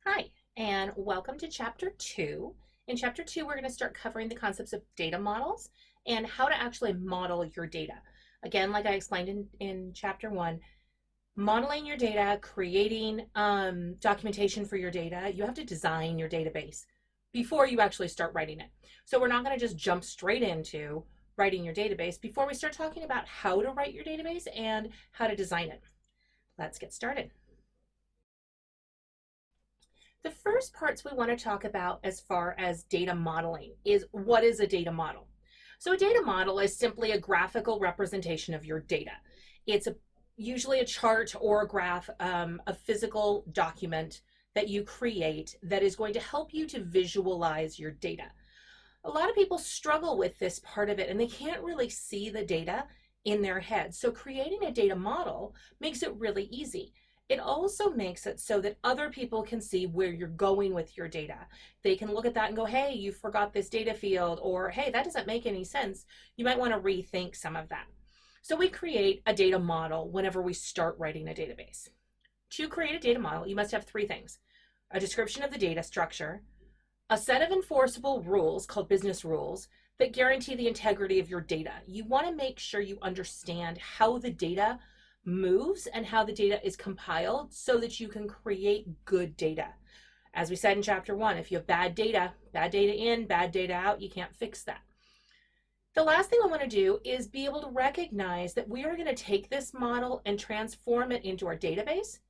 Hi, and welcome to Chapter 2. In Chapter 2, we're going to start covering the concepts of data models and how to actually model your data. Again, like I explained in Chapter 1, modeling your data, creating documentation for your data, you have to design your database before you actually start writing it. So we're not going to just jump straight into writing your database before we start talking about how to write your database and how to design it. Let's get started. The first parts we want to talk about as far as data modeling is what is a data model? So a data model is simply a graphical representation of your data. It's usually a chart or a graph, a physical document that you create that is going to help you to visualize your data. A lot of people struggle with this part of it and they can't really see the data in their head. So creating a data model makes it really easy. It also makes it so that other people can see where you're going with your data. They can look at that and go, hey, you forgot this data field, or hey, that doesn't make any sense. You might want to rethink some of that. So we create a data model whenever we start writing a database. To create a data model, you must have three things: a description of the data structure, a set of enforceable rules called business rules that guarantee the integrity of your data. You want to make sure you understand how the data moves and how the data is compiled so that you can create good data. As we said in Chapter 1, if you have bad data in, bad data out, you can't fix that. The last thing I want to do is be able to recognize that we are going to take this model and transform it into our database.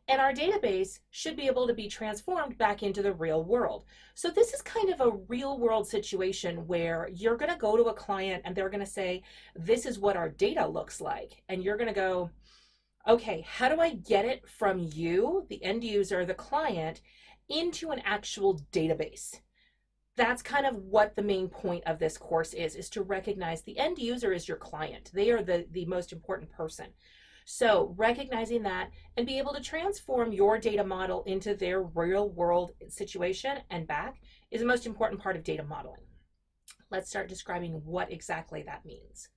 And our database should be able to be transformed back into the real world. So this is kind of a real world situation where you're going to go to a client and they're going to say, this is what our data looks like. And you're going to go, okay, how do I get it from you, the end user, the client, into an actual database? That's kind of what the main point of this course is to recognize the end user is your client. They are the most important person. So recognizing that and be able to transform your data model into their real world situation and back is the most important part of data modeling. Let's start describing what exactly that means.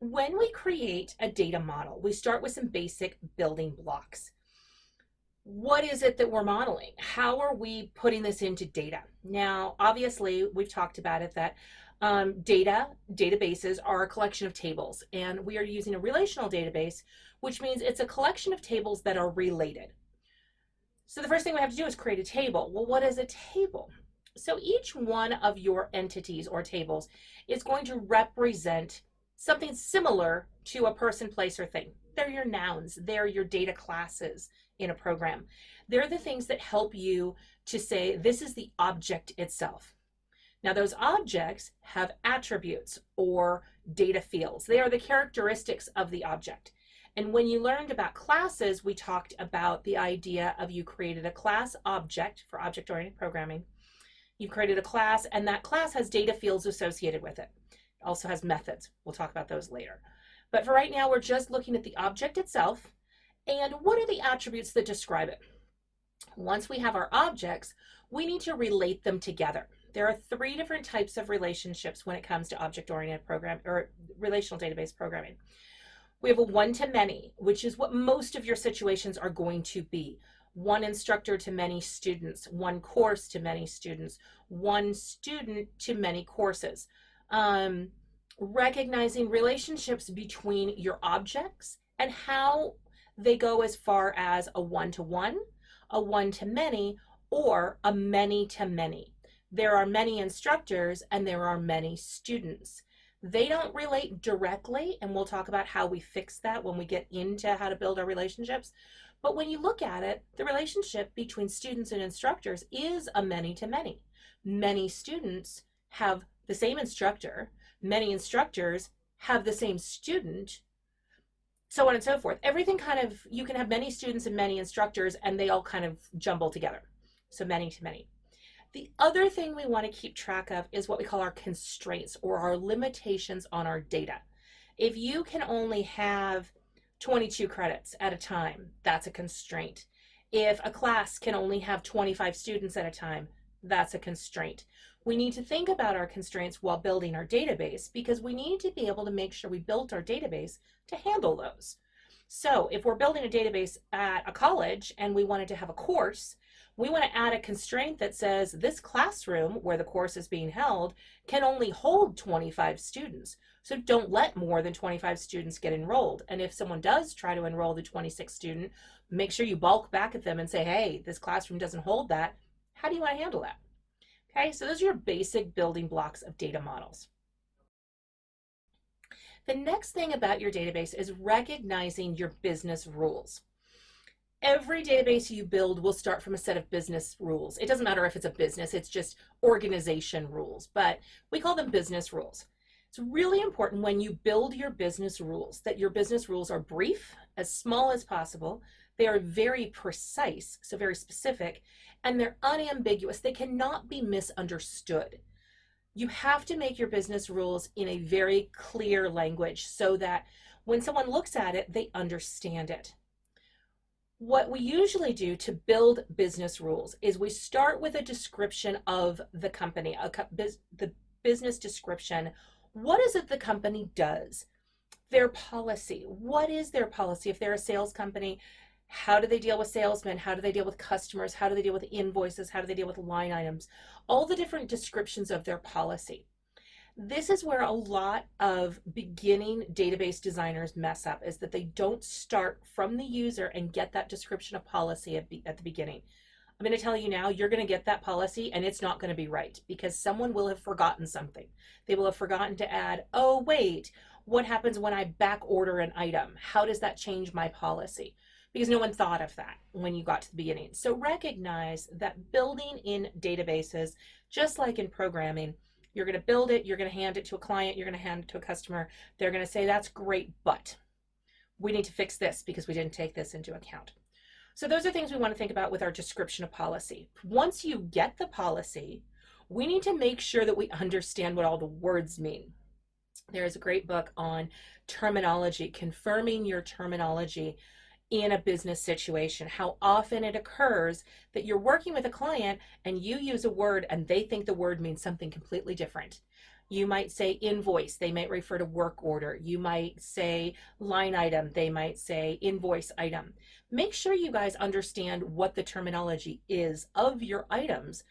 When we create a data model, we start with some basic building blocks. What is it that we're modeling? How are we putting this into data? Now, obviously, we've talked about it that databases are a collection of tables, and we are using a relational database, which means it's a collection of tables that are related. So the first thing we have to do is create a table. Well, what is a table? So each one of your entities or tables is going to represent something similar to a person, place, or thing. They're your nouns. They're your data classes in a program. They're the things that help you to say, this is the object itself. Now, those objects have attributes or data fields. They are the characteristics of the object. And when you learned about classes, we talked about the idea of you created a class object for object-oriented programming. You created a class, and that class has data fields associated with it. It also has methods. We'll talk about those later. But for right now, we're just looking at the object itself and what are the attributes that describe it. Once we have our objects, we need to relate them together. There are three different types of relationships when it comes to object-oriented program or relational database programming. We have a one-to-many, which is what most of your situations are going to be. One instructor to many students, one course to many students, one student to many courses. Recognizing relationships between your objects and how they go as far as a one-to-one, a one-to-many, or a many-to-many. There are many instructors and there are many students. They don't relate directly, and we'll talk about how we fix that when we get into how to build our relationships. But when you look at it, the relationship between students and instructors is a many-to-many. Many students have the same instructor, many instructors have the same student, so on and so forth. Everything kind of, you can have many students and many instructors and they all kind of jumble together. So many to many. The other thing we want to keep track of is what we call our constraints or our limitations on our data. If you can only have 22 credits at a time, that's a constraint. If a class can only have 25 students at a time, that's a constraint. We need to think about our constraints while building our database because we need to be able to make sure we built our database to handle those. So if we're building a database at a college and we wanted to have a course, we want to add a constraint that says this classroom where the course is being held can only hold 25 students. So don't let more than 25 students get enrolled. And if someone does try to enroll the 26th student, make sure you balk back at them and say, hey, this classroom doesn't hold that. How do you want to handle that? Okay, so those are your basic building blocks of data models. The next thing about your database is recognizing your business rules. Every database you build will start from a set of business rules. It doesn't matter if it's a business, it's just organization rules, but we call them business rules. It's really important when you build your business rules that your business rules are brief, as small as possible. They are very precise, so very specific, and they're unambiguous. They cannot be misunderstood. You have to make your business rules in a very clear language so that when someone looks at it, they understand it. What we usually do to build business rules is we start with a description of the company, the business description. What is it the company does? Their policy. What is their policy? If they're a sales company, how do they deal with salesmen? How do they deal with customers? How do they deal with invoices? How do they deal with line items? All the different descriptions of their policy. This is where a lot of beginning database designers mess up, is that they don't start from the user and get that description of policy at the beginning. I'm going to tell you now, you're going to get that policy and it's not going to be right because someone will have forgotten something. They will have forgotten to add, oh, wait, what happens when I back order an item? How does that change my policy? Because no one thought of that when you got to the beginning. So recognize that building in databases, just like in programming, you're going to build it, you're going to hand it to a client, you're going to hand it to a customer. They're going to say, that's great, but we need to fix this because we didn't take this into account. So those are things we want to think about with our description of policy. Once you get the policy, we need to make sure that we understand what all the words mean. There is a great book on terminology, confirming your terminology in a business situation, how often it occurs that you're working with a client and you use a word and they think the word means something completely different. You might say invoice, they might refer to work order. You might say line item, they might say invoice item. Make sure you guys understand what the terminology is of your items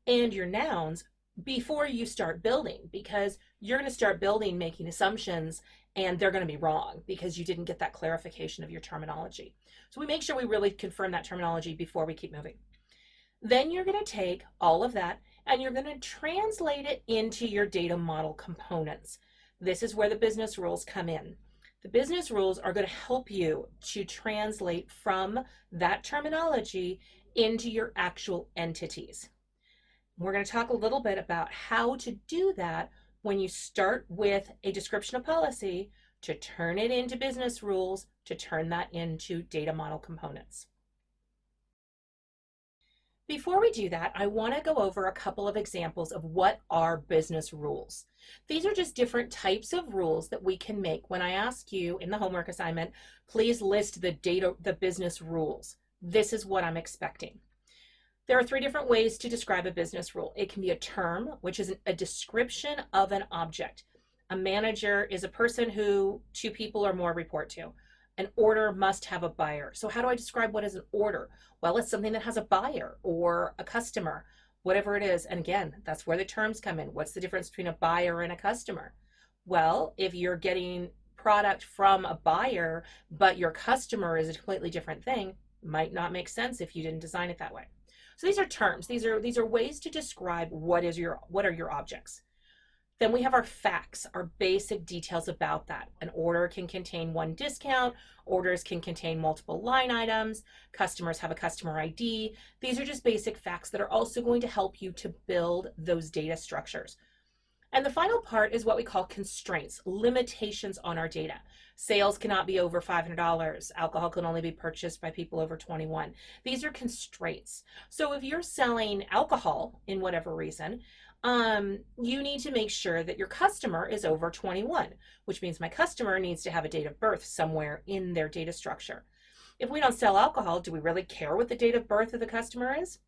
and your nouns before you start building, because you're going to start building making assumptions and they're going to be wrong because you didn't get that clarification of your terminology. So we make sure we really confirm that terminology before we keep moving. Then you're going to take all of that and you're going to translate it into your data model components. This is where the business rules come in. The business rules are going to help you to translate from that terminology into your actual entities. We're going to talk a little bit about how to do that when you start with a description of policy to turn it into business rules, to turn that into data model components. Before we do that, I want to go over a couple of examples of what are business rules. These are just different types of rules that we can make. When I ask you in the homework assignment, please list the business rules. This is what I'm expecting. There are 3 different ways to describe a business rule. It can be a term, which is a description of an object. A manager is a person who 2 people or more report to. An order must have a buyer. So how do I describe what is an order? Well, it's something that has a buyer or a customer, whatever it is. And again, that's where the terms come in. What's the difference between a buyer and a customer? Well, if you're getting product from a buyer, but your customer is a completely different thing, might not make sense if you didn't design it that way. So these are terms. These are ways to describe what are your objects. Then we have our facts, our basic details about that. An order can contain 1 discount. Orders can contain multiple line items. Customers have a customer ID. These are just basic facts that are also going to help you to build those data structures. And the final part is what we call constraints, limitations on our data. Sales cannot be over $500. Alcohol can only be purchased by people over 21. These are constraints. So if you're selling alcohol in whatever reason, you need to make sure that your customer is over 21, which means my customer needs to have a date of birth somewhere in their data structure. If we don't sell alcohol, do we really care what the date of birth of the customer is?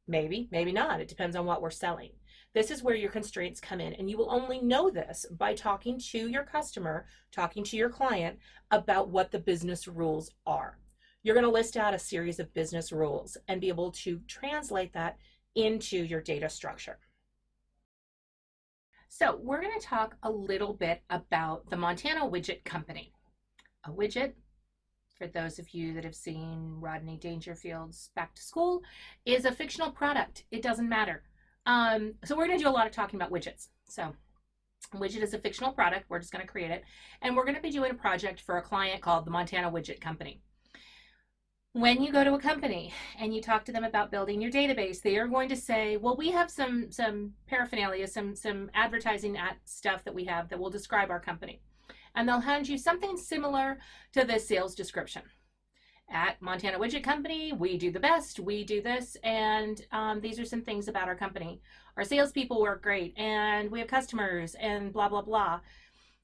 Maybe, maybe not. It depends on what we're selling. This is where your constraints come in, and you will only know this by talking to your customer, talking to your client about what the business rules are. You're going to list out a series of business rules and be able to translate that into your data structure. So we're going to talk a little bit about the Montana Widget Company. A widget, for those of you that have seen Rodney Dangerfield's Back to School, is a fictional product. It doesn't matter. So we're going to do a lot of talking about widgets. So widget is a fictional product. We're just going to create it. And we're going to be doing a project for a client called the Montana Widget Company. When you go to a company and you talk to them about building your database, they are going to say, well, we have some paraphernalia, some advertising stuff that we have that will describe our company. And they'll hand you something similar to this sales description. At Montana Widget Company, we do the best, we do this, and these are some things about our company. Our salespeople work great, and we have customers, and blah, blah, blah.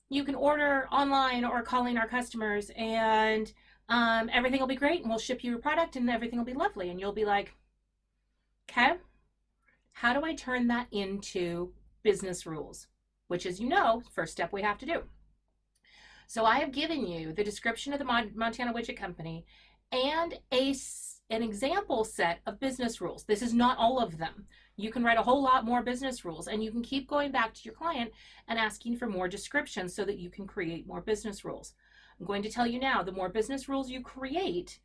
You can order online or calling our customers, and everything will be great, and we'll ship you your product, and everything will be lovely. And you'll be like, okay, how do I turn that into business rules? Which, as you know, first step we have to do. So I have given you the description of the Montana Widget Company and an example set of business rules. This is not all of them. You can write a whole lot more business rules, and you can keep going back to your client and asking for more descriptions so that you can create more business rules. I'm going to tell you now, the more business rules you create,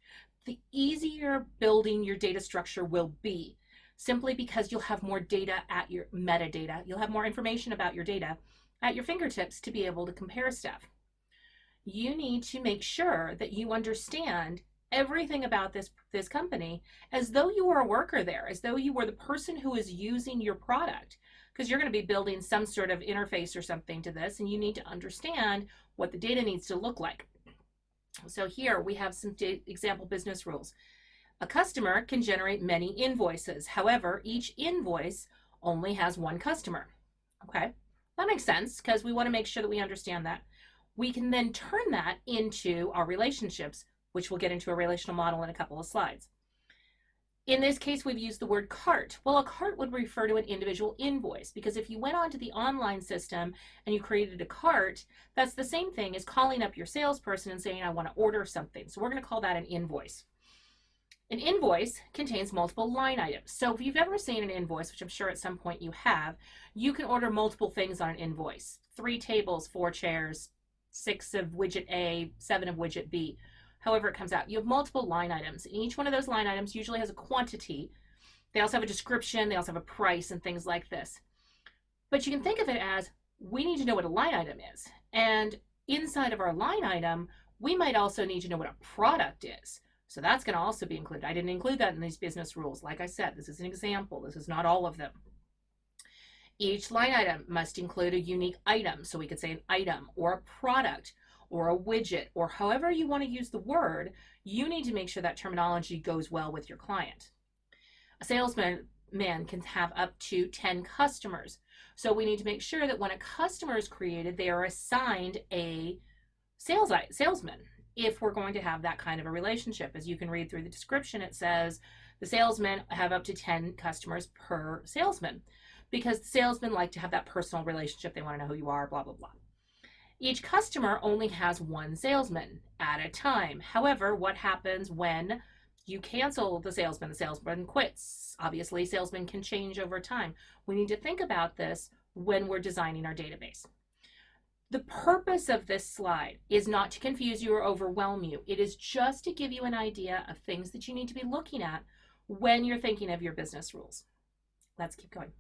the easier building your data structure will be, simply because you'll have more data at your metadata. You'll have more information about your data at your fingertips to be able to compare stuff. You need to make sure that you understand everything about this company as though you were a worker there, as though you were the person who is using your product, because you're going to be building some sort of interface or something to this, and you need to understand what the data needs to look like. So here we have some example business rules. A customer can generate many invoices. However, each invoice only has one customer. Okay, that makes sense because we want to make sure that we understand that. We can then turn that into our relationships, which we'll get into a relational model in a couple of slides. In this case, we've used the word cart. Well, a cart would refer to an individual invoice, because if you went onto the online system and you created a cart, that's the same thing as calling up your salesperson and saying, I want to order something. So we're going to call that an invoice. An invoice contains multiple line items. So if you've ever seen an invoice, which I'm sure at some point you have, you can order multiple things on an invoice. 3 tables, 4 chairs, 6 of widget A, 7 of widget B. However it comes out. You have multiple line items. And each one of those line items usually has a quantity. They also have a description. They also have a price and things like this. But you can think of it as, we need to know what a line item is. And inside of our line item, we might also need to know what a product is. So that's going to also be included. I didn't include that in these business rules. Like I said, this is an example. This is not all of them. Each line item must include a unique item. So we could say an item or a product or a widget, or however you want to use the word. You need to make sure that terminology goes well with your client. A salesman can have up to 10 customers. So we need to make sure that when a customer is created, they are assigned a salesman if we're going to have that kind of a relationship. As you can read through the description, it says the salesmen have up to 10 customers per salesman, because the salesmen like to have that personal relationship. They want to know who you are, blah, blah, blah. Each customer only has one salesman at a time. However, what happens when you cancel the salesman? The salesman quits. Obviously, salesmen can change over time. We need to think about this when we're designing our database. The purpose of this slide is not to confuse you or overwhelm you. It is just to give you an idea of things that you need to be looking at when you're thinking of your business rules. Let's keep going.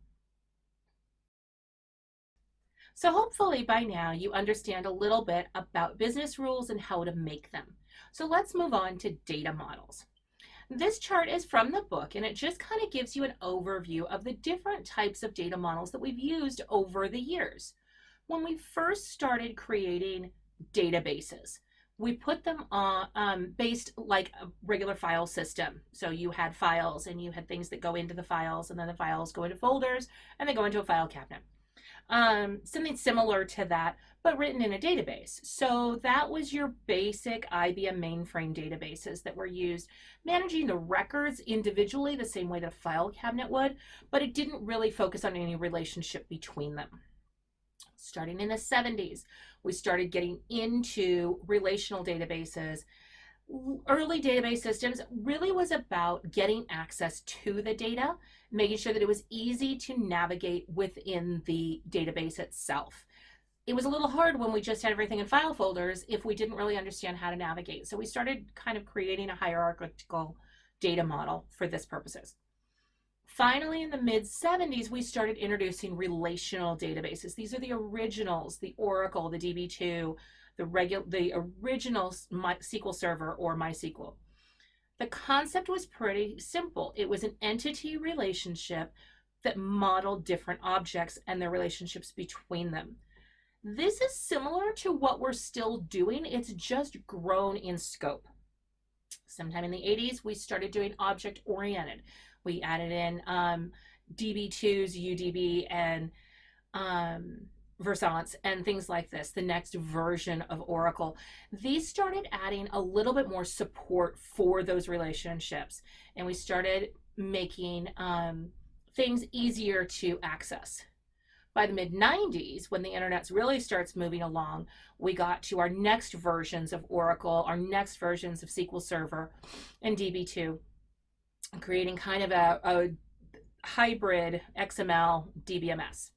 So hopefully by now you understand a little bit about business rules and how to make them. So let's move on to data models. This chart is from the book, and it just kind of gives you an overview of the different types of data models that we've used over the years. When we first started creating databases, we put them on based like a regular file system. So you had files and you had things that go into the files, and then the files go into folders and they go into a file cabinet. something similar to that, but written in a database. So that was your basic IBM mainframe databases that were used, managing the records individually the same way that a file cabinet would, but it didn't really focus on any relationship between them. Starting in the 70s, we started getting into relational databases. Early database systems really was about getting access to the data, making sure that it was easy to navigate within the database itself. It was a little hard when we just had everything in file folders if we didn't really understand how to navigate. So we started kind of creating a hierarchical data model for this purposes. Finally, in the mid-70s, we started introducing relational databases. These are the originals, the Oracle, the DB2, the original SQL Server or MySQL. The concept was pretty simple. It was an entity relationship that modeled different objects and their relationships between them. This is similar to what we're still doing. It's just grown in scope. Sometime in the 80s, we started doing object-oriented. We added in DB2's UDB and Versance and things like this, the next version of Oracle. These started adding a little bit more support for those relationships, and we started making things easier to access. By the mid-90s, when the internet really starts moving along, we got to our next versions of Oracle, our next versions of SQL Server and DB2, creating kind of a hybrid XML DBMS.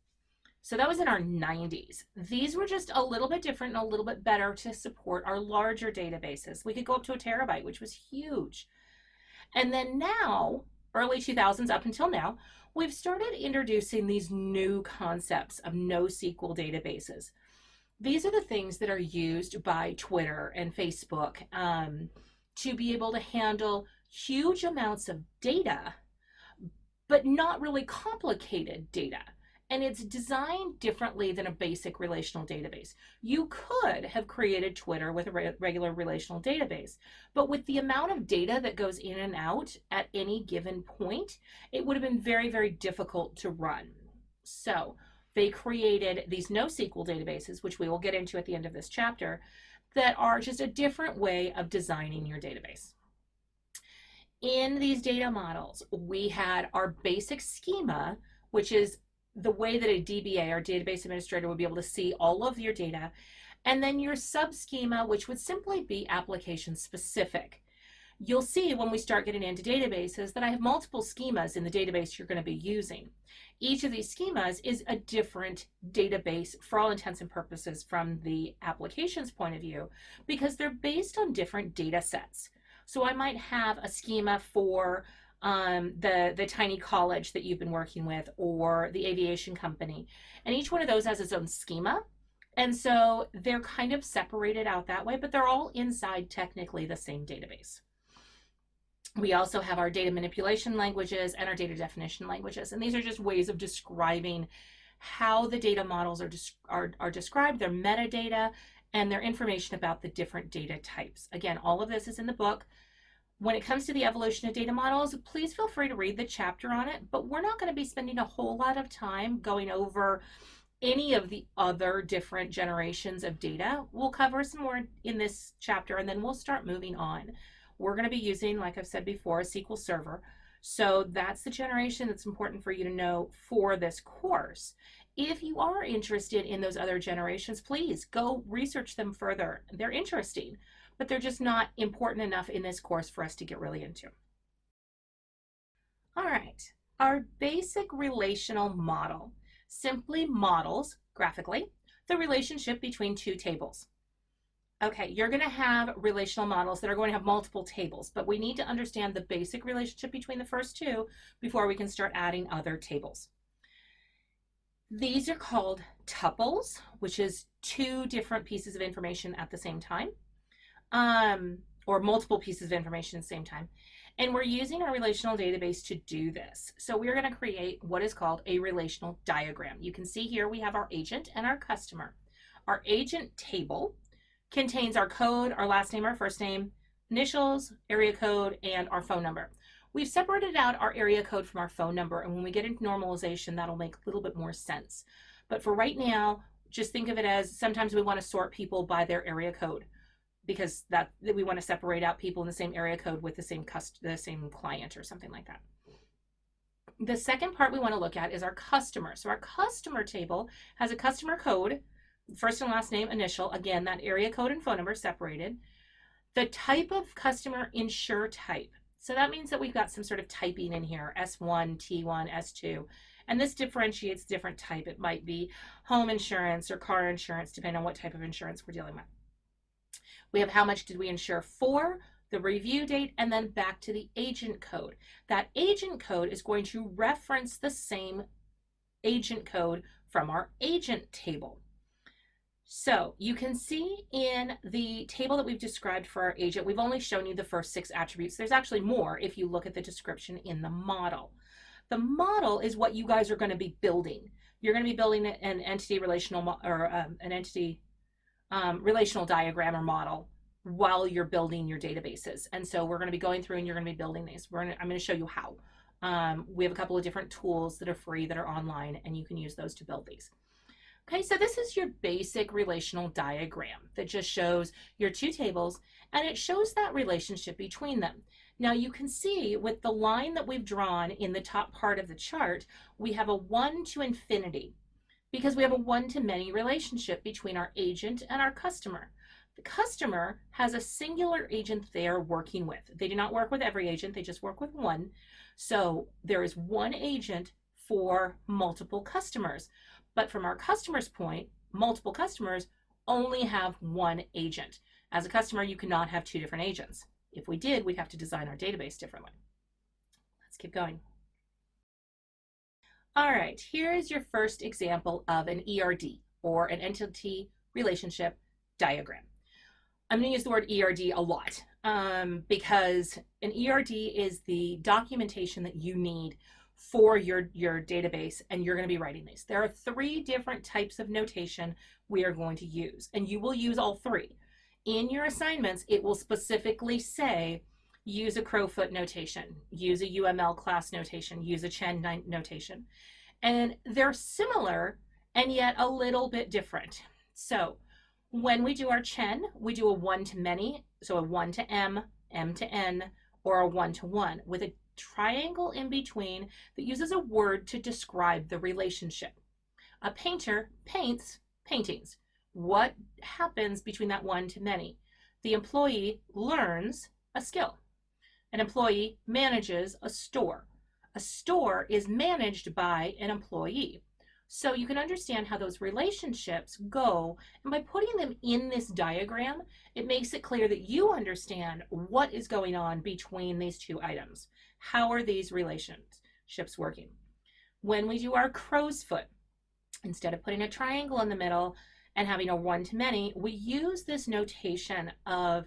So that was in our 90s. These were just a little bit different and a little bit better to support our larger databases. We could go up to a terabyte, which was huge. And then now, early 2000s up until now, we've started introducing these new concepts of NoSQL databases. These are the things that are used by Twitter and Facebook to be able to handle huge amounts of data, but not really complicated data. And it's designed differently than a basic relational database. You could have created Twitter with a regular relational database, but with the amount of data that goes in and out at any given point, it would have been very, very difficult to run. So they created these NoSQL databases, which we will get into at the end of this chapter, that are just a different way of designing your database. In these data models, we had our basic schema, which is the way that a DBA or database administrator would be able to see all of your data, and then your sub-schema, which would simply be application specific. You'll see when we start getting into databases that I have multiple schemas in the database you're going to be using. Each of these schemas is a different database for all intents and purposes from the application's point of view, because they're based on different data sets. So I might have a schema for the tiny college that you've been working with, or the aviation company, and each one of those has its own schema, and so they're kind of separated out that way, but they're all inside technically the same database. We also have our data manipulation languages and our data definition languages, and these are just ways of describing how the data models are described, their metadata, and their information about the different data types. Again, all of this is in the book. When it comes to the evolution of data models, please feel free to read the chapter on it, but we're not going to be spending a whole lot of time going over any of the other different generations of data. We'll cover some more in this chapter, and then we'll start moving on. We're going to be using, like I've said before, a SQL Server. So that's the generation that's important for you to know for this course. If you are interested in those other generations, please go research them further. They're interesting, but they're just not important enough in this course for us to get really into. All right, our basic relational model simply models, graphically, the relationship between two tables. Okay, you're going to have relational models that are going to have multiple tables, but we need to understand the basic relationship between the first two before we can start adding other tables. These are called tuples, which is two different pieces of information at the same time, or multiple pieces of information at the same time. And we're using our relational database to do this. So we're going to create what is called a relational diagram. You can see here we have our agent and our customer. Our agent table contains our code, our last name, our first name, initials, area code, and our phone number. We've separated out our area code from our phone number, and when we get into normalization, that'll make a little bit more sense. But for right now, just think of it as sometimes we want to sort people by their area code, because that we want to separate out people in the same area code with the same client or something like that. The second part we want to look at is our customer. So our customer table has a customer code, first and last name, initial, again, that area code and phone number separated. The type of customer, insure type. So that means that we've got some sort of typing in here, S1, T1, S2, and this differentiates different type. It might be home insurance or car insurance, depending on what type of insurance we're dealing with. We have how much did we insure for, the review date, and then back to the agent code. That agent code is going to reference the same agent code from our agent table. So you can see in the table that we've described for our agent, we've only shown you the first 6 attributes. There's actually more if you look at the description in the model. The model is what you guys are going to be building. You're going to be building an entity relational or an entity relational diagram or model while you're building your databases. And so we're going to be going through and you're going to be building these. I'm going to show you how. We have a couple of different tools that are free that are online, and you can use those to build these. Okay, so this is your basic relational diagram that just shows your 2 tables, and it shows that relationship between them. Now you can see with the line that we've drawn in the top part of the chart, we have a 1 to infinity because we have a one-to-many relationship between our agent and our customer. The customer has a singular agent they are working with. They do not work with every agent, they just work with one. So there is one agent for multiple customers. But from our customer's point, multiple customers only have one agent. As a customer, you cannot have 2 different agents. If we did, we'd have to design our database differently. Let's keep going. All right, here's your first example of an ERD, or an entity relationship diagram. I'm going to use the word ERD a lot because an ERD is the documentation that you need for your database, and you're going to be writing these. There are 3 different types of notation we are going to use, and you will use all 3. In your assignments, it will specifically say, use a Crowfoot notation, use a UML class notation, use a Chen notation. And they're similar and yet a little bit different. So when we do our Chen, we do a 1 to many, so a 1 to M, M to N, or a 1 to 1 with a triangle in between that uses a word to describe the relationship. A painter paints paintings. What happens between that 1 to many? The employee learns a skill. An employee manages a store. A store is managed by an employee. So you can understand how those relationships go, and by putting them in this diagram, it makes it clear that you understand what is going on between these 2 items. How are these relationships working? When we do our crow's foot, instead of putting a triangle in the middle and having a 1 to many, we use this notation of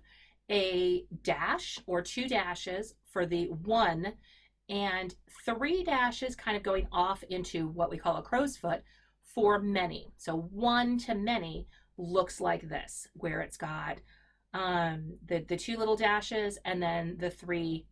a dash or 2 dashes for the 1 and 3 dashes kind of going off into what we call a crow's foot for many. So 1 to many looks like this, where it's got the 2 little dashes and then the 3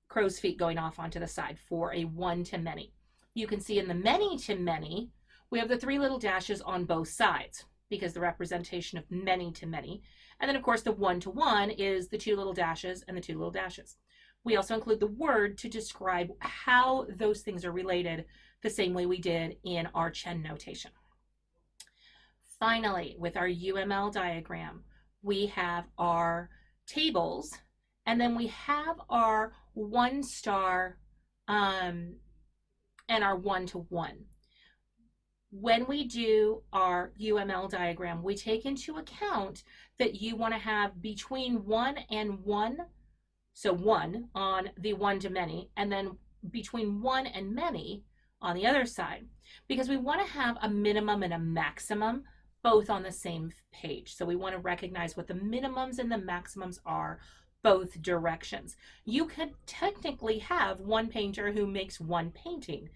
crow's feet going off onto the side for a 1 to many. You can see in the many to many, we have the 3 little dashes on both sides because the representation of many to many. And then of course the 1 to 1 is the 2 little dashes and the 2 little dashes. We also include the word to describe how those things are related the same way we did in our Chen notation. Finally, with our UML diagram, we have our tables, and then we have our 1 star and our 1 to 1. When we do our UML diagram, we take into account that you want to have between 1 and 1, so 1 on the 1 to many, and then between 1 and many on the other side, because we want to have a minimum and a maximum both on the same page. So we want to recognize what the minimums and the maximums are both directions. You could technically have one painter who makes 1 painting.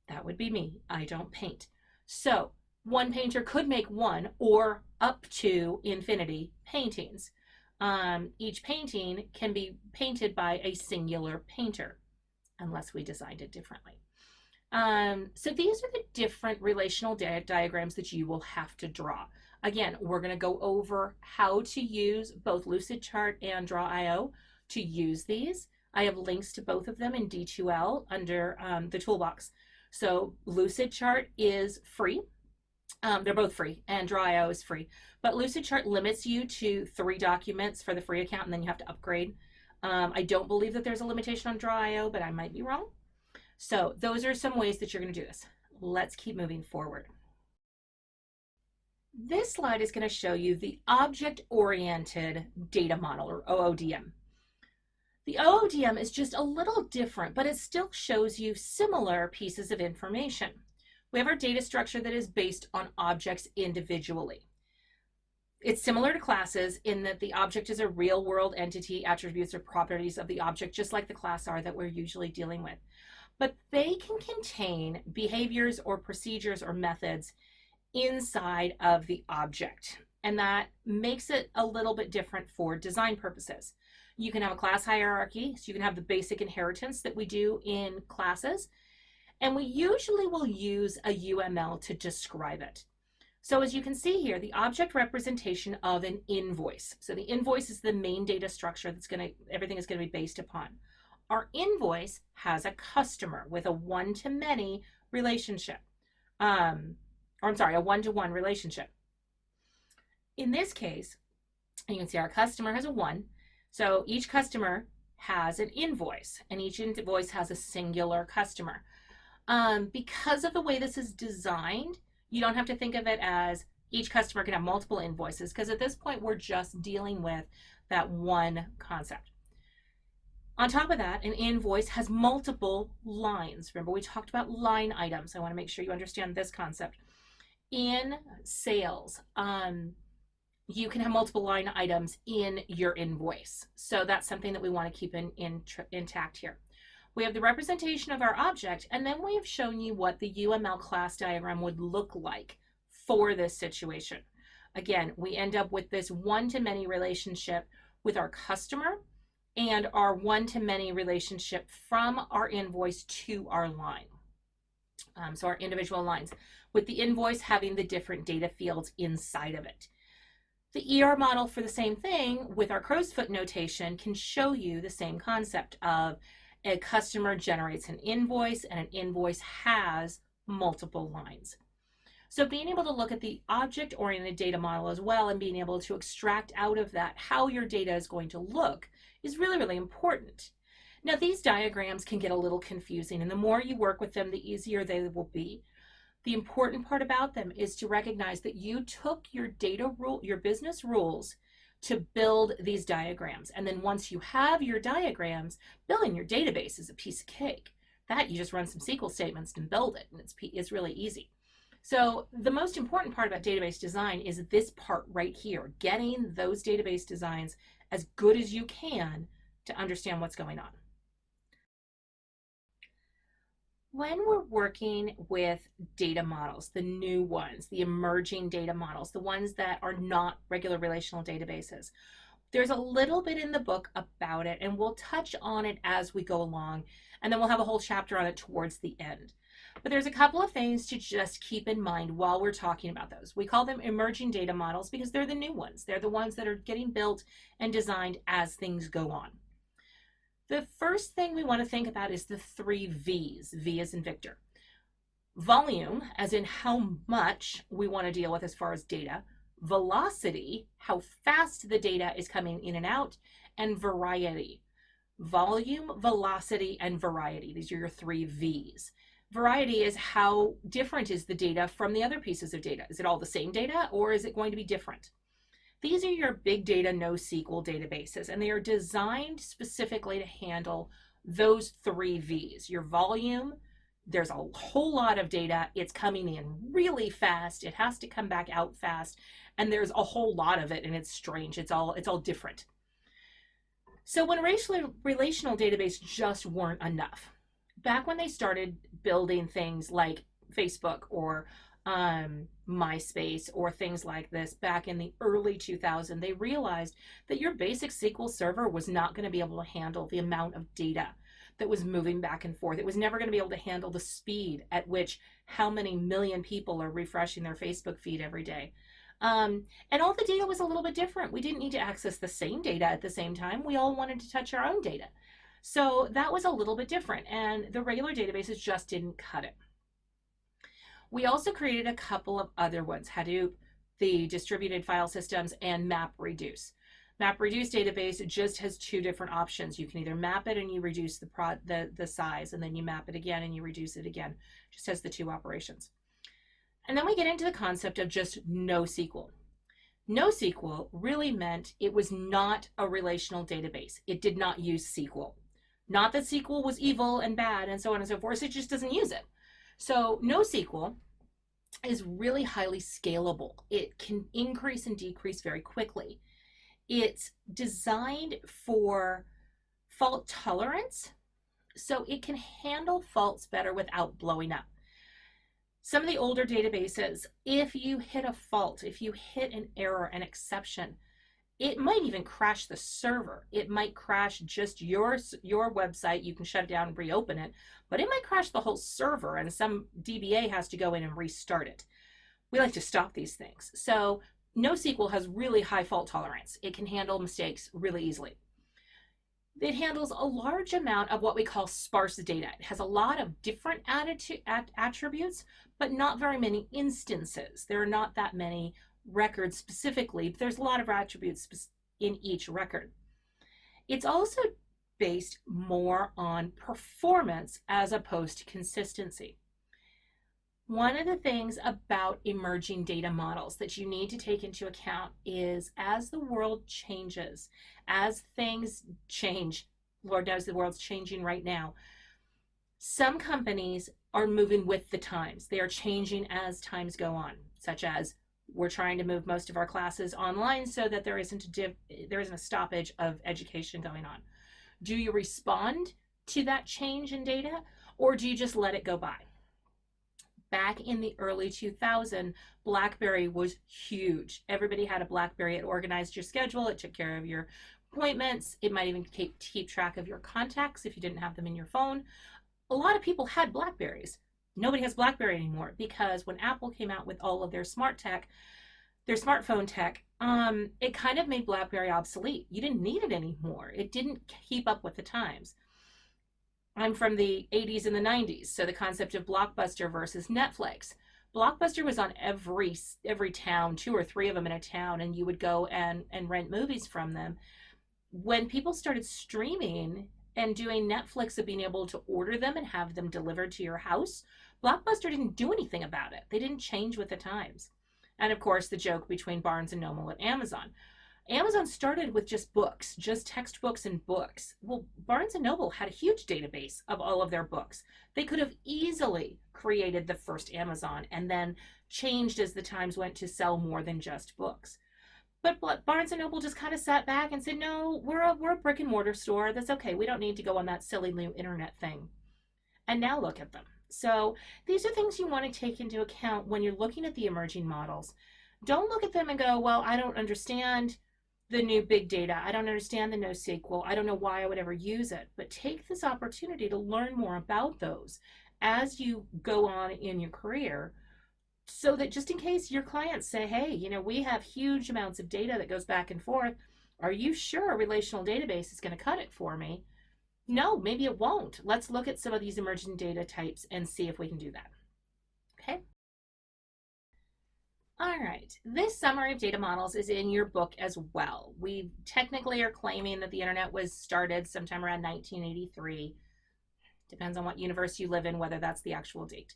That would be me. I don't paint. So one painter could make 1 or up to infinity paintings. Each painting can be painted by a singular painter, unless we designed it differently. So these are the different relational diagrams that you will have to draw. Again, we're going to go over how to use both Lucidchart and Draw.io to use these. I have links to both of them in D2L under the toolbox. So Lucidchart is free. They're both free, and Draw.io is free. But Lucidchart limits you to 3 documents for the free account, and then you have to upgrade. I don't believe that there's a limitation on Draw.io, but I might be wrong. So those are some ways that you're going to do this. Let's keep moving forward. This slide is going to show you the Object-Oriented Data Model, or OODM. The OODM is just a little different, but it still shows you similar pieces of information. We have our data structure that is based on objects individually. It's similar to classes in that the object is a real-world entity, attributes or properties of the object, just like the class are that we're usually dealing with. But they can contain behaviors or procedures or methods inside of the object. And that makes it a little bit different for design purposes. You can have a class hierarchy, so you can have the basic inheritance that we do in classes. And we usually will use a UML to describe it. So as you can see here, the object representation of an invoice. So the invoice is the main data structure that's everything is going to be based upon. Our invoice has a customer with a one-to-many relationship. A one-to-one relationship. In this case, you can see our customer has a 1. So each customer has an invoice, and each invoice has a singular customer. Because of the way this is designed, you don't have to think of it as each customer can have multiple invoices, because at this point we're just dealing with that one concept. On top of that, an invoice has multiple lines. Remember, we talked about line items. I want to make sure you understand this concept. In sales, you can have multiple line items in your invoice. So that's something that we want to keep intact here. We have the representation of our object, and then we have shown you what the UML class diagram would look like for this situation. Again, we end up with this one-to-many relationship with our customer and our one-to-many relationship from our invoice to our line. So our individual lines, with the invoice having the different data fields inside of it. The ER model for the same thing with our crow's foot notation can show you the same concept of a customer generates an invoice, and an invoice has multiple lines. So being able to look at the object-oriented data model as well, and being able to extract out of that how your data is going to look is really, really important. Now, these diagrams can get a little confusing, and the more you work with them, the easier they will be. The important part about them is to recognize that you took your your business rules to build these diagrams. And then once you have your diagrams, building your database is a piece of cake. That you just run some SQL statements and build it, and it's really easy. So the most important part about database design is this part right here, getting those database designs as good as you can to understand what's going on. When we're working with data models, the new ones, the emerging data models, the ones that are not regular relational databases, there's a little bit in the book about it, and we'll touch on it as we go along, and then we'll have a whole chapter on it towards the end. But there's a couple of things to just keep in mind while we're talking about those. We call them emerging data models because they're the new ones. They're the ones that are getting built and designed as things go on. The first thing we want to think about is the 3 V's. V as in Victor. Volume, as in how much we want to deal with as far as data. Velocity, how fast the data is coming in and out. And variety. Volume, velocity, and variety. These are your 3 V's. Variety is how different is the data from the other pieces of data. Is it all the same data, or is it going to be different? These are your big data NoSQL databases, and they are designed specifically to handle those 3 V's. Your volume, there's a whole lot of data. It's coming in really fast. It has to come back out fast, and there's a whole lot of it, and it's strange. It's all different. So when relational database just weren't enough, back when they started building things like Facebook or MySpace or things like this back in the early 2000s, they realized that your basic SQL server was not going to be able to handle the amount of data that was moving back and forth. It was never going to be able to handle the speed at which how many million people are refreshing their Facebook feed every day. And all the data was a little bit different. We didn't need to access the same data at the same time. We all wanted to touch our own data. So that was a little bit different, and the regular databases just didn't cut it. We also created a couple of other ones, Hadoop, the distributed file systems, and MapReduce. MapReduce database just has two different options. You can either map it and you reduce the size, and then you map it again and you reduce it again. Just has the two operations. And then we get into the concept of just NoSQL. NoSQL really meant it was not a relational database. It did not use SQL. Not that SQL was evil and bad and so on and so forth, it just doesn't use it. So NoSQL is really highly scalable. It can increase and decrease very quickly. It's designed for fault tolerance, so it can handle faults better without blowing up. Some of the older databases, if you hit a fault, if you hit an error, an exception, it might even crash the server. It might crash just your website. You can shut it down and reopen it, but it might crash the whole server and some DBA has to go in and restart it. We like to stop these things. So NoSQL has really high fault tolerance. It can handle mistakes really easily. It handles a large amount of what we call sparse data. It has a lot of different attributes, but not very many instances. There are not that many records specifically, but there's a lot of attributes in each record. It's also based more on performance as opposed to consistency. One of the things about emerging data models that you need to take into account is as the world changes, as things change, Lord knows the world's changing right now, some companies are moving with the times. They are changing as times go on, such as we're trying to move most of our classes online so that there isn't a stoppage of education going on. Do you respond to that change in data, or do you just let it go by? Back in the early 2000s, BlackBerry was huge. Everybody had a BlackBerry. It organized your schedule. It took care of your appointments. It might even keep track of your contacts if you didn't have them in your phone. A lot of people had BlackBerries. Nobody has BlackBerry anymore because when Apple came out with all of their smart tech, their smartphone tech, it kind of made BlackBerry obsolete. You didn't need it anymore. It didn't keep up with the times. I'm from the 80s and the 90s, so the concept of Blockbuster versus Netflix. Blockbuster was on every town, 2 or 3 of them in a town, and you would go and rent movies from them. When people started streaming and doing Netflix of being able to order them and have them delivered to your house, Blockbuster didn't do anything about it. They didn't change with the times. And of course, the joke between Barnes & Noble and Amazon. Amazon started with just books, just textbooks and books. Well, Barnes & Noble had a huge database of all of their books. They could have easily created the first Amazon and then changed as the times went to sell more than just books. But Barnes & Noble just kind of sat back and said, no, we're a brick and mortar store. That's okay. We don't need to go on that silly new internet thing. And now look at them. So these are things you want to take into account when you're looking at the emerging models. Don't look at them and go, well, I don't understand the new big data. I don't understand the NoSQL. I don't know why I would ever use it. But take this opportunity to learn more about those as you go on in your career, so that just in case your clients say, hey, we have huge amounts of data that goes back and forth. Are you sure a relational database is going to cut it for me? No, maybe it won't. Let's look at some of these emerging data types and see if we can do that. Okay. All right, this summary of data models is in your book as well. We technically are claiming that the internet was started sometime around 1983. Depends on what universe you live in, whether that's the actual date.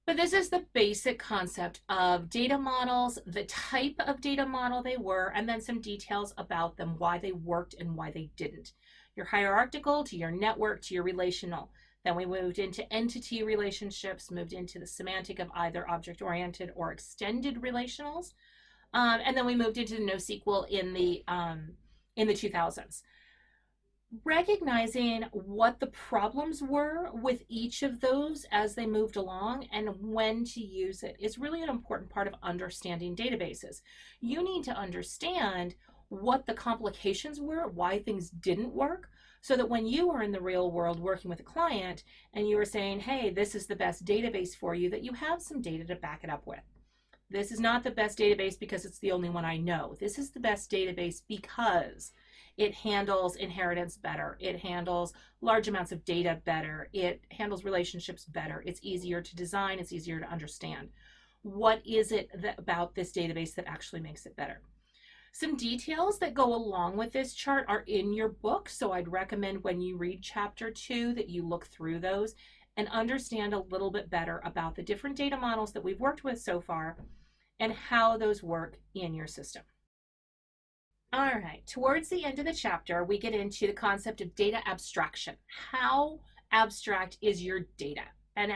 But this is the basic concept of data models, the type of data model they were, and then some details about them, why they worked and why they didn't. Your hierarchical to your network to your relational. Then we moved into entity relationships, moved into the semantic of either object-oriented or extended relationals. And then we moved into NoSQL in the 2000s. Recognizing what the problems were with each of those as they moved along and when to use it is really an important part of understanding databases. You need to understand what the complications were, why things didn't work, so that when you are in the real world working with a client and you are saying, hey, this is the best database for you, that you have some data to back it up with. This is not the best database because it's the only one I know. This is the best database because it handles inheritance better. It handles large amounts of data better. It handles relationships better. It's easier to design. It's easier to understand. What is it about this database that actually makes it better? Some details that go along with this chart are in your book, so I'd recommend when you read chapter 2 that you look through those and understand a little bit better about the different data models that we've worked with so far and how those work in your system. All right, towards the end of the chapter, we get into the concept of data abstraction. How abstract is your data? And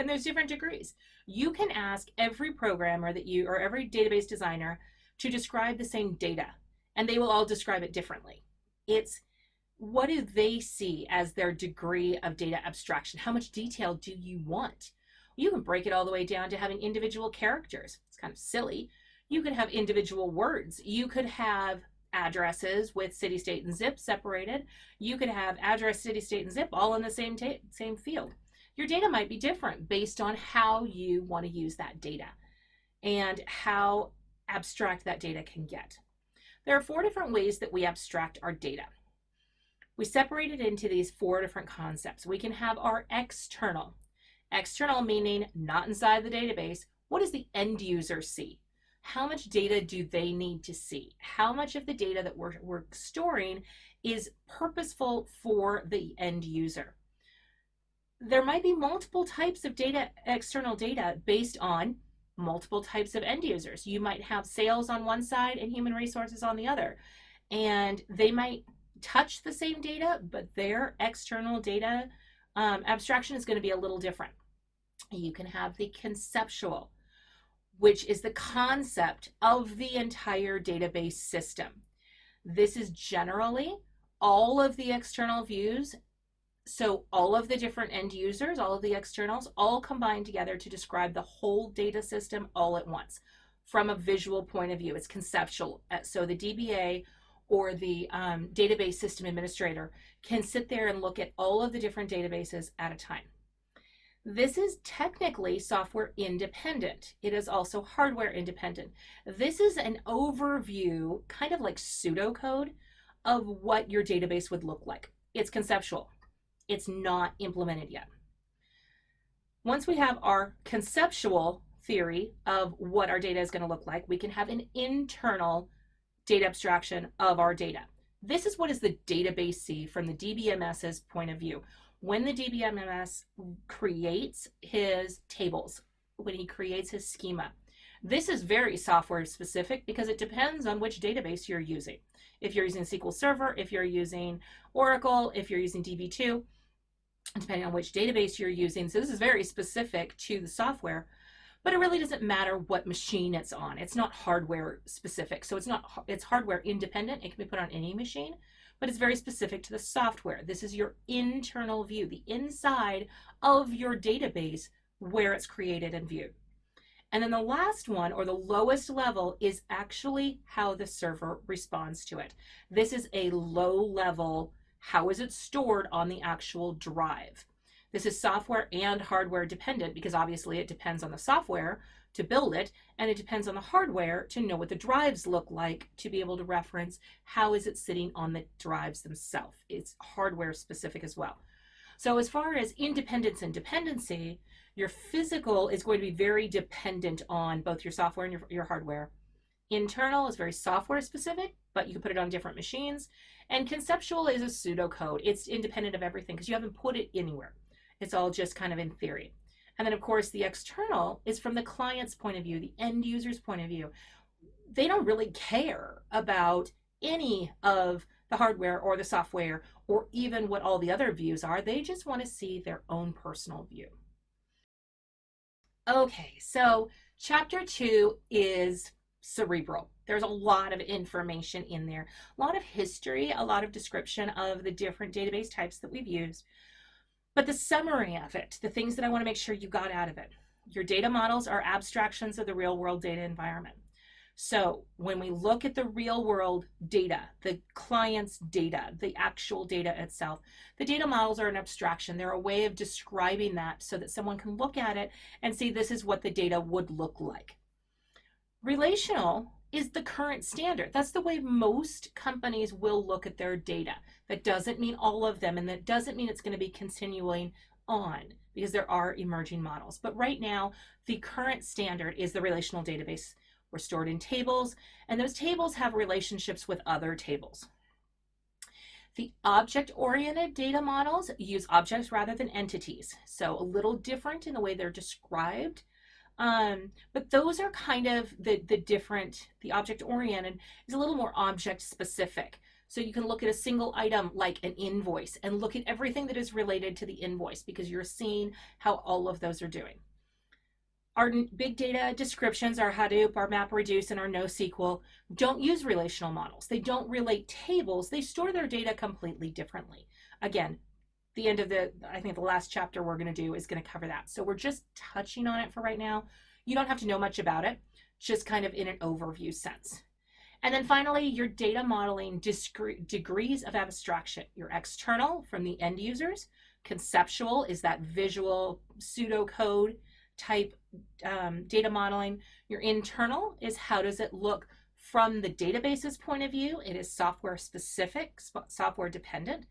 there's different degrees. You can ask every programmer that you, or every database designer, to describe the same data, and they will all describe it differently. It's what do they see as their degree of data abstraction? How much detail do you want? You can break it all the way down to having individual characters. It's kind of silly. You could have individual words. You could have addresses with city, state, and zip separated. You could have address, city, state, and zip all in the same field. Your data might be different based on how you want to use that data and how abstract that data can get. There are 4 different ways that we abstract our data. We separate it into these 4 different concepts. We can have our external. External meaning not inside the database. What does the end user see? How much data do they need to see? How much of the data that we're storing is purposeful for the end user? There might be multiple types of data, external data, based on multiple types of end users. You might have sales on one side and human resources on the other, and they might touch the same data, but their external data abstraction is going to be a little different. You can have the conceptual, which is the concept of the entire database system. This is generally all of the external views. So all of the different end users, all of the externals, all combined together to describe the whole data system all at once from a visual point of view. It's conceptual. So the DBA or the database system administrator can sit there and look at all of the different databases at a time. This is technically software independent. It is also hardware independent. This is an overview, kind of like pseudocode, of what your database would look like. It's conceptual. It's not implemented yet. Once we have our conceptual theory of what our data is going to look like, we can have an internal data abstraction of our data. This is what does the database see from the DBMS's point of view. When the DBMS creates his tables, when he creates his schema, this is very software specific because it depends on which database you're using. If you're using SQL Server, if you're using Oracle, if you're using DB2, depending on which database you're using. So this is very specific to the software, but it really doesn't matter what machine it's on. It's not hardware specific. So it's hardware independent. It can be put on any machine, but it's very specific to the software. This is your internal view, the inside of your database where it's created and viewed. And then the last one, or the lowest level, is actually how the server responds to it. This is a low level. How is it stored on the actual drive? This is software and hardware dependent because obviously it depends on the software to build it, and it depends on the hardware to know what the drives look like to be able to reference how is it sitting on the drives themselves. It's hardware specific as well. So as far as independence and dependency, your physical is going to be very dependent on both your software and your hardware. Internal is very software specific, but you can put it on different machines. And conceptual is a pseudocode. It's independent of everything because you haven't put it anywhere. It's all just kind of in theory. And then of course the external is from the client's point of view, the end user's point of view. They don't really care about any of the hardware or the software or even what all the other views are. They just want to see their own personal view. Okay, so chapter 2 is cerebral. There's a lot of information in there, a lot of history, a lot of description of the different database types that we've used. But the summary of it, the things that I want to make sure you got out of it, your data models are abstractions of the real world data environment. So when we look at the real world data, the client's data, the actual data itself, the data models are an abstraction. They're a way of describing that so that someone can look at it and see this is what the data would look like. Relational is the current standard. That's the way most companies will look at their data. That doesn't mean all of them, and that doesn't mean it's going to be continuing on, because there are emerging models. But right now, the current standard is the relational database. We're stored in tables, and those tables have relationships with other tables. The object-oriented data models use objects rather than entities, so a little different in the way they're described. But those are kind of the different. The object-oriented is a little more object-specific. So you can look at a single item like an invoice and look at everything that is related to the invoice, because you're seeing how all of those are doing. Our big data descriptions, our Hadoop, our MapReduce, and our NoSQL don't use relational models. They don't relate tables. They store their data completely differently. Again, the end of I think the last chapter we're going to do is going to cover that. So we're just touching on it for right now. You don't have to know much about it, just kind of in an overview sense. And then finally, your data modeling degrees of abstraction. Your external, from the end users. Conceptual is that visual pseudocode type data modeling. Your internal is how does it look from the database's point of view. It is software specific, software dependent.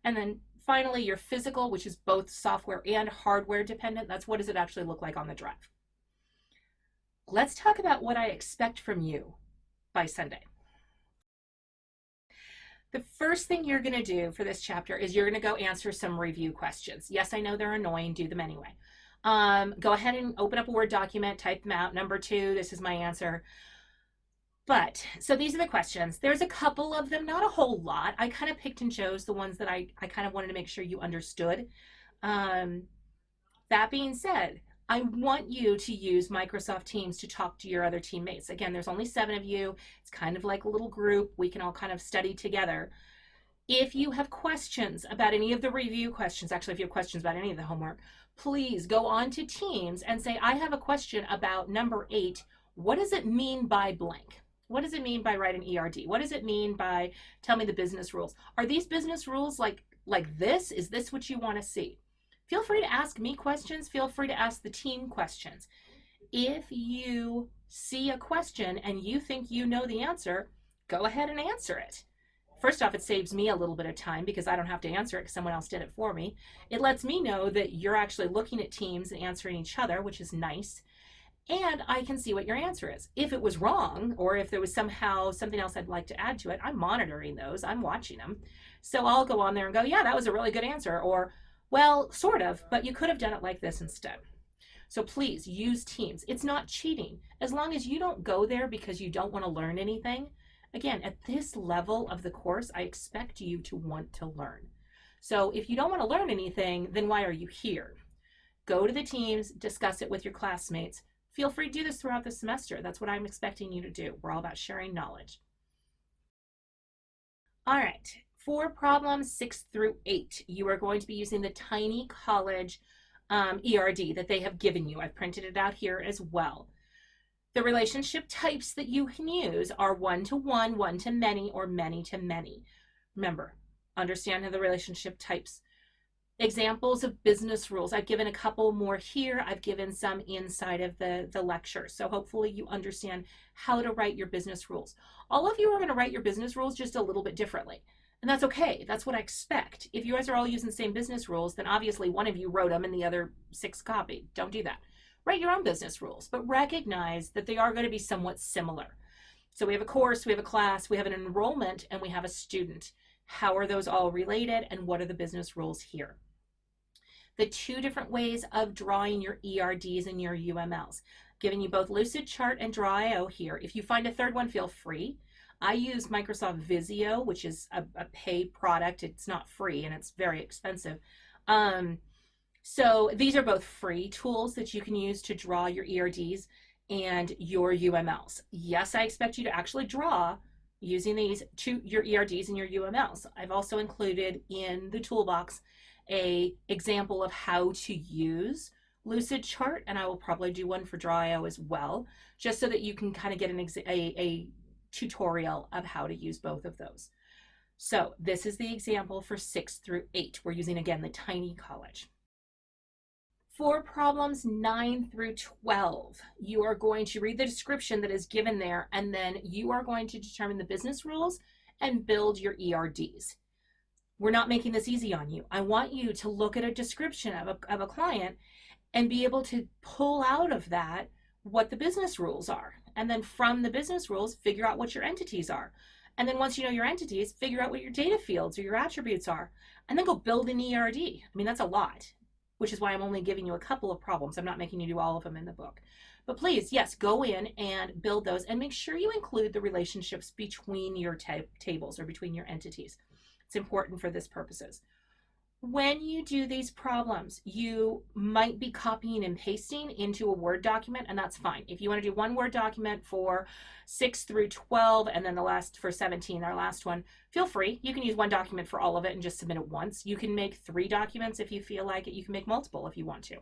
And then finally, your physical, which is both software and hardware dependent. That's what does it actually look like on the drive. Let's talk about what I expect from you by Sunday. The first thing you're going to do for this chapter is you're going to go answer some review questions. Yes, I know they're annoying. Do them anyway. Go ahead and open up a Word document, type them out. Number 2, this is my answer. But, so these are the questions. There's a couple of them, not a whole lot. I kind of picked and chose the ones that I kind of wanted to make sure you understood. That being said, I want you to use Microsoft Teams to talk to your other teammates. Again, there's only 7 of you. It's kind of like a little group. We can all kind of study together. If you have questions about any of the review questions, actually, if you have questions about any of the homework, please go on to Teams and say, I have a question about number 8. What does it mean by blank? What does it mean by write an ERD? What does it mean by tell me the business rules? Are these business rules like this? Is this what you want to see? Feel free to ask me questions. Feel free to ask the team questions. If you see a question and you think you know the answer, go ahead and answer it. First off, it saves me a little bit of time because I don't have to answer it because someone else did it for me. It lets me know that you're actually looking at Teams and answering each other, which is nice. And I can see what your answer is. If it was wrong, or if there was somehow something else I'd like to add to it, I'm monitoring those, I'm watching them. So I'll go on there and go, yeah, that was a really good answer. Or, well, sort of, but you could have done it like this instead. So please use Teams. It's not cheating. As long as you don't go there because you don't want to learn anything. Again, at this level of the course, I expect you to want to learn. So if you don't want to learn anything, then why are you here? Go to the Teams, discuss it with your classmates. Feel free to do this throughout the semester. That's what I'm expecting you to do. We're all about sharing knowledge. All right, for problems 6 through 8, you are going to be using the Tiny College ERD that they have given you. I've printed it out here as well. The relationship types that you can use are one-to-one, one-to-many, or many-to-many. Remember, understand how the relationship types. Examples of business rules. I've given a couple more here. I've given some inside of the lecture. So hopefully you understand how to write your business rules. All of you are going to write your business rules just a little bit differently. And that's okay. That's what I expect. If you guys are all using the same business rules, then obviously one of you wrote them and the other 6 copied. Don't do that. Write your own business rules, but recognize that they are going to be somewhat similar. So we have a course, we have a class, we have an enrollment, and we have a student. How are those all related, and what are the business rules here? The 2 different ways of drawing your ERDs and your UMLs. Giving you both Lucidchart and Draw.io here. If you find a third one, feel free. I use Microsoft Visio, which is a paid product. It's not free and it's very expensive. So these are both free tools that you can use to draw your ERDs and your UMLs. Yes, I expect you to actually draw using these to your ERDs and your UMLs. I've also included in the toolbox a example of how to use Lucid chart, and I will probably do one for Draw.io as well, just so that you can kind of get a tutorial of how to use both of those. So this is the example for 6 through 8. We're using, again, the tiny college. For problems 9 through 12, you are going to read the description that is given there, and then you are going to determine the business rules and build your ERDs. We're not making this easy on you. I want you to look at a description of a client and be able to pull out of that what the business rules are. And then from the business rules, figure out what your entities are. And then once you know your entities, figure out what your data fields or your attributes are, and then go build an ERD. I mean, that's a lot, which is why I'm only giving you a couple of problems. I'm not making you do all of them in the book. But please, yes, go in and build those, and make sure you include the relationships between your tables or between your entities. It's important for this purposes. When you do these problems, you might be copying and pasting into a Word document, and that's fine. If you want to do one Word document for 6 through 12 and then the last for 17, our last one, feel free. You can use one document for all of it and just submit it once. You can make 3 documents if you feel like it. You can make multiple if you want to.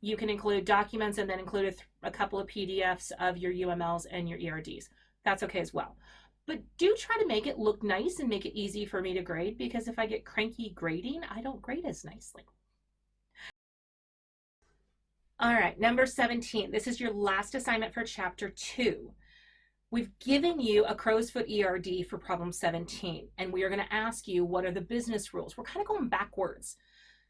You can include documents and then include a couple of PDFs of your UMLs and your ERDs. That's okay as well. But do try to make it look nice and make it easy for me to grade, because if I get cranky grading, I don't grade as nicely. All right, number 17. This is your last assignment for chapter 2. We've given you a crow's foot ERD for problem 17, and we are going to ask you, what are the business rules? We're kind of going backwards.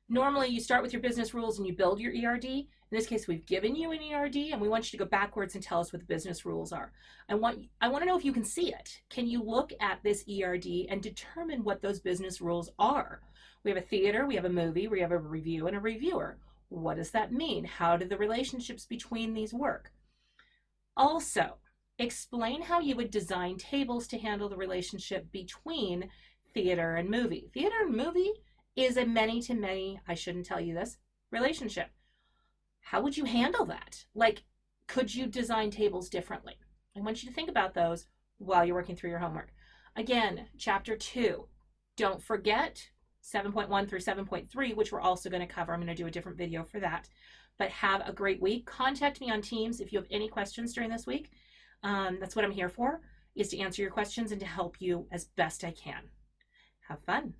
Normally, you start with your business rules and you build your ERD. In this case, we've given you an ERD, and we want you to go backwards and tell us what the business rules are. I want to know if you can see it. Can you look at this ERD and determine what those business rules are? We have a theater, we have a movie, we have a review, and a reviewer. What does that mean? How do the relationships between these work? Also, explain how you would design tables to handle the relationship between theater and movie. Theater and movie is a many-to-many, I shouldn't tell you this, relationship. How would you handle that? Like, could you design tables differently? I want you to think about those while you're working through your homework. Again, chapter 2, don't forget 7.1 through 7.3, which we're also going to cover. I'm going to do a different video for that. But have a great week. Contact me on Teams if you have any questions during this week. That's what I'm here for, is to answer your questions and to help you as best I can. Have fun.